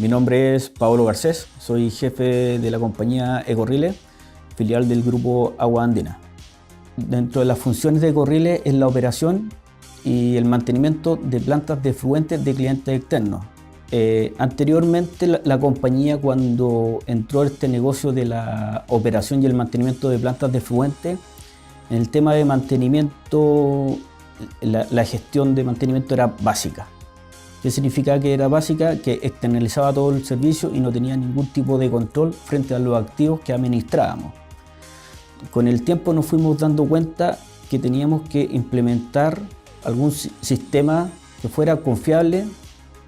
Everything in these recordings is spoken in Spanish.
Mi nombre es Paolo Garcés, soy jefe de la compañía Ecorrile, filial del grupo Agua Andina. Dentro de las funciones de Ecorrile es la operación y el mantenimiento de plantas de efluentes de clientes externos. Anteriormente la compañía, cuando entró este negocio de la operación y el mantenimiento de plantas de efluentes, en el tema de mantenimiento, la gestión de mantenimiento era básica. ¿Qué significa que era básica? Que externalizaba todo el servicio y no tenía ningún tipo de control frente a los activos que administrábamos. Con el tiempo nos fuimos dando cuenta que teníamos que implementar algún sistema que fuera confiable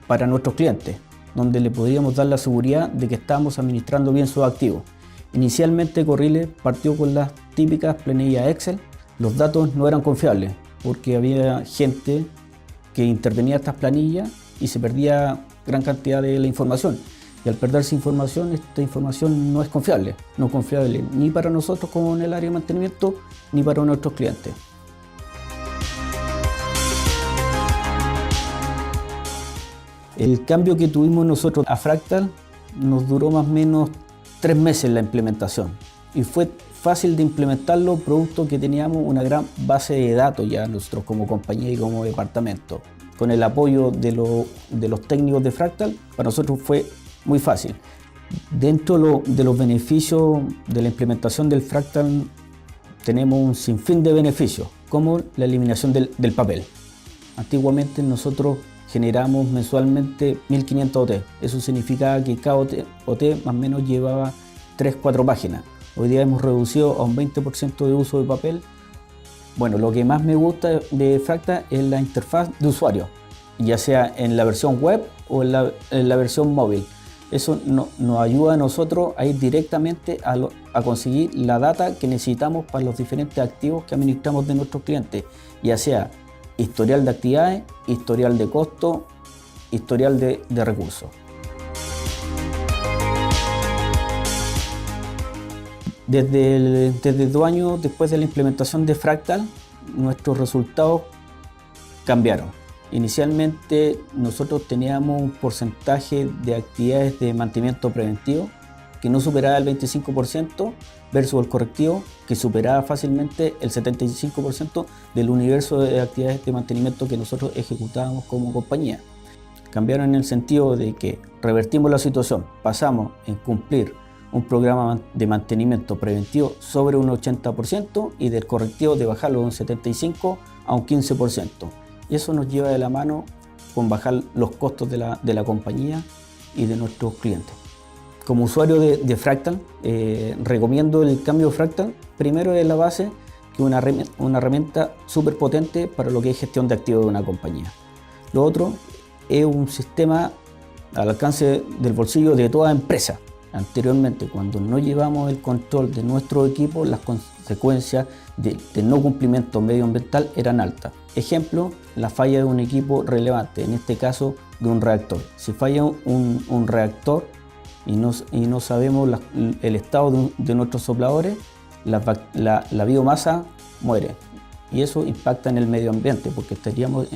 para nuestros clientes, donde le podríamos dar la seguridad de que estábamos administrando bien sus activos. Inicialmente Ecorrile partió con las típicas planillas Excel. Los datos no eran confiables porque había gente que intervenía en estas planillas y se perdía gran cantidad de la información. Y al perderse información, esta información no es confiable. No es confiable ni para nosotros como en el área de mantenimiento, ni para nuestros clientes. El cambio que tuvimos nosotros a Fractal nos duró más o menos 3 meses la implementación. Y fue fácil de implementarlo, producto que teníamos una gran base de datos ya nosotros como compañía y como departamento. Con el apoyo de los técnicos de Fractal, para nosotros fue muy fácil. Dentro de los beneficios de la implementación del Fractal tenemos un sinfín de beneficios, como la eliminación del papel. Antiguamente nosotros generamos mensualmente 1500 OT. Eso significaba que cada OT más o menos llevaba 3-4 páginas. Hoy día hemos reducido a un 20% de uso de papel. Bueno, lo que más me gusta de Fractal es la interfaz de usuario, ya sea en la versión web o en la versión móvil. Eso nos ayuda a nosotros a ir directamente a conseguir la data que necesitamos para los diferentes activos que administramos de nuestros clientes, ya sea historial de actividades, historial de costo, historial de recursos. Desde 2 años después de la implementación de Fractal, nuestros resultados cambiaron. Inicialmente nosotros teníamos un porcentaje de actividades de mantenimiento preventivo que no superaba el 25% versus el correctivo que superaba fácilmente el 75% del universo de actividades de mantenimiento que nosotros ejecutábamos como compañía. Cambiaron en el sentido de que revertimos la situación, pasamos en cumplir un programa de mantenimiento preventivo sobre un 80% y del correctivo de bajarlo de un 75% a un 15%. Y eso nos lleva de la mano con bajar los costos de la compañía y de nuestros clientes. Como usuario de Fractal, recomiendo el cambio de Fractal. Primero es la base, que es una herramienta súper potente para lo que es gestión de activos de una compañía. Lo otro es un sistema al alcance del bolsillo de toda empresa. Anteriormente, cuando no llevamos el control de nuestro equipo, las consecuencias del no cumplimiento medioambiental eran altas. Ejemplo, la falla de un equipo relevante, en este caso de un reactor. Si falla un reactor y no sabemos el estado de nuestros sopladores, la biomasa muere. Y eso impacta en el medio ambiente porque estaríamos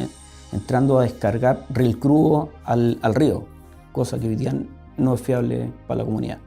entrando a descargar riel crudo al río, cosa que hoy día no es fiable para la comunidad.